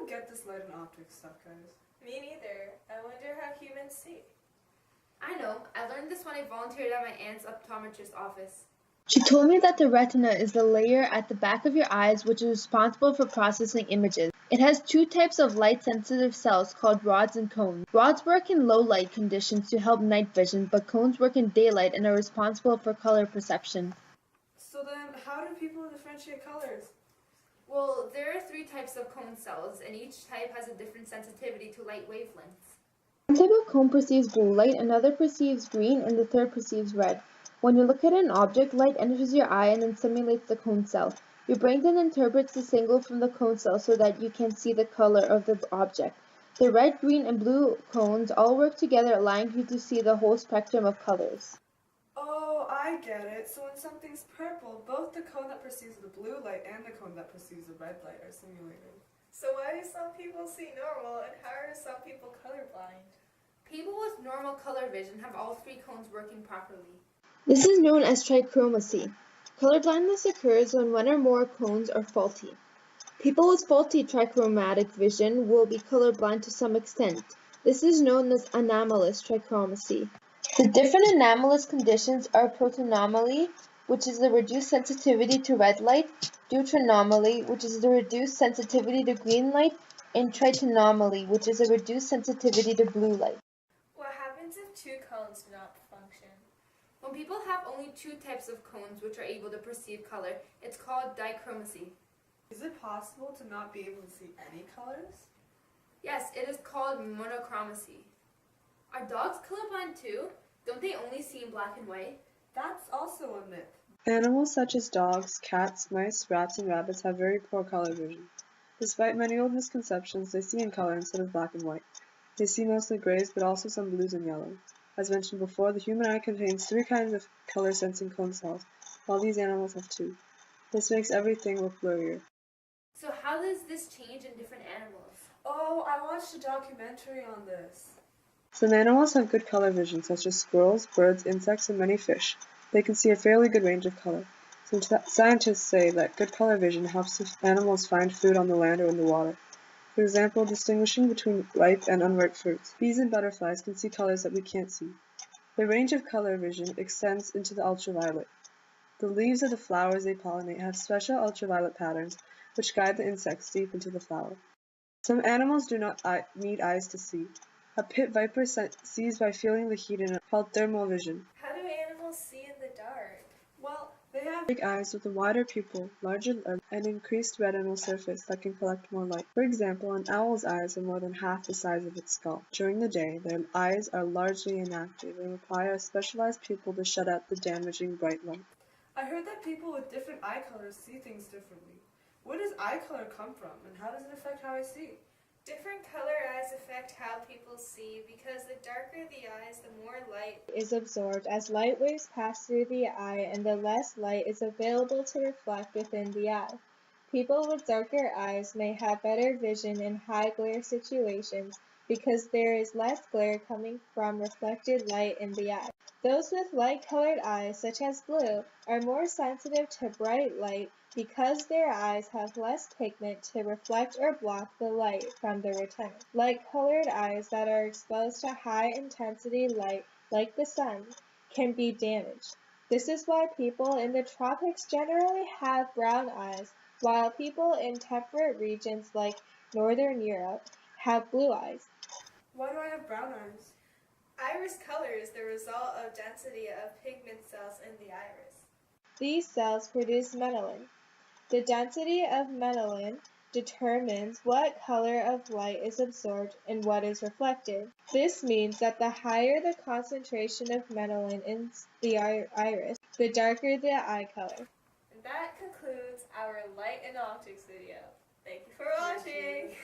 don't get this light and optics stuff, guys. Me neither. I wonder how humans see. I know. I learned this when I volunteered at my aunt's optometrist's office. She told me that the retina is the layer at the back of your eyes which is responsible for processing images. It has two types of light-sensitive cells called rods and cones. Rods work in low light conditions to help night vision, but cones work in daylight and are responsible for color perception. So then, how do people differentiate colors? Well, there are 3 types of cone cells, and each type has a different sensitivity to light wavelengths. One type of cone perceives blue light, another perceives green, and the third perceives red. When you look at an object, light enters your eye and then simulates the cone cell. Your brain then interprets the signal from the cone cell so that you can see the color of the object. The red, green, and blue cones all work together, allowing you to see the whole spectrum of colors. Oh, I get it. So when something's purple, both the cone that perceives the blue light and the cone that perceives the red light are simulated. So why do some people see normal and how are some people colorblind? People with normal color vision have all 3 cones working properly. This is known as trichromacy. Colorblindness occurs when one or more cones are faulty. People with faulty trichromatic vision will be colorblind to some extent. This is known as anomalous trichromacy. The different anomalous conditions are protonomaly, which is the reduced sensitivity to red light, deuteranomaly, which is the reduced sensitivity to green light, and tritonomaly, which is a reduced sensitivity to blue light. What happens if 2 cones do not function? When people have only 2 types of cones which are able to perceive color, it's called dichromacy. Is it possible to not be able to see any colors? Yes, it is called monochromacy. Are dogs colorblind too? Don't they only see in black and white? That's also a myth. Animals such as dogs, cats, mice, rats, and rabbits have very poor color vision. Despite many old misconceptions, they see in color instead of black and white. They see mostly grays, but also some blues and yellows. As mentioned before, the human eye contains 3 kinds of color-sensing cone cells, while these animals have 2. This makes everything look blurrier. So how does this change in different animals? Oh, I watched a documentary on this. Some animals have good color vision, such as squirrels, birds, insects, and many fish. They can see a fairly good range of color. Some scientists say that good color vision helps animals find food on the land or in the water. For example, distinguishing between ripe and unripe fruits. Bees and butterflies can see colors that we can't see. Their range of color vision extends into the ultraviolet. The leaves of the flowers they pollinate have special ultraviolet patterns which guide the insects deep into the flower. Some animals do not need eyes to see. A pit viper sees by feeling the heat in it, called thermal vision. How do animals see in the dark? Well, they have Big eyes with a wider pupil, larger lens, and increased retinal surface that can collect more light. For example, an owl's eyes are more than half the size of its skull. During the day, their eyes are largely inactive and require a specialized pupil to shut out the damaging bright light. I heard that people with different eye colors see things differently. Where does eye color come from, and how does it affect how I see? Different color eyes affect how people see because the darker the eyes, the more light Is absorbed as light waves pass through the eye and the less light is available to reflect within the eye. People with darker eyes may have better vision in high glare situations because there is less glare coming from reflected light in the eye. Those with light-colored eyes, such as blue, are more sensitive to bright light because their eyes have less pigment to reflect or block the light from the retina. Light-colored eyes that are exposed to high-intensity light, like the sun, can be damaged. This is why people in the tropics generally have brown eyes, while people in temperate regions like Northern Europe have blue eyes. Why do I have brown eyes? Iris color is the result of density of pigment cells in the iris. These cells produce melanin. The density of melanin determines what color of light is absorbed and what is reflected. This means that the higher the concentration of melanin in the iris, the darker the eye color. And that concludes our light and optics video. Thank you for watching!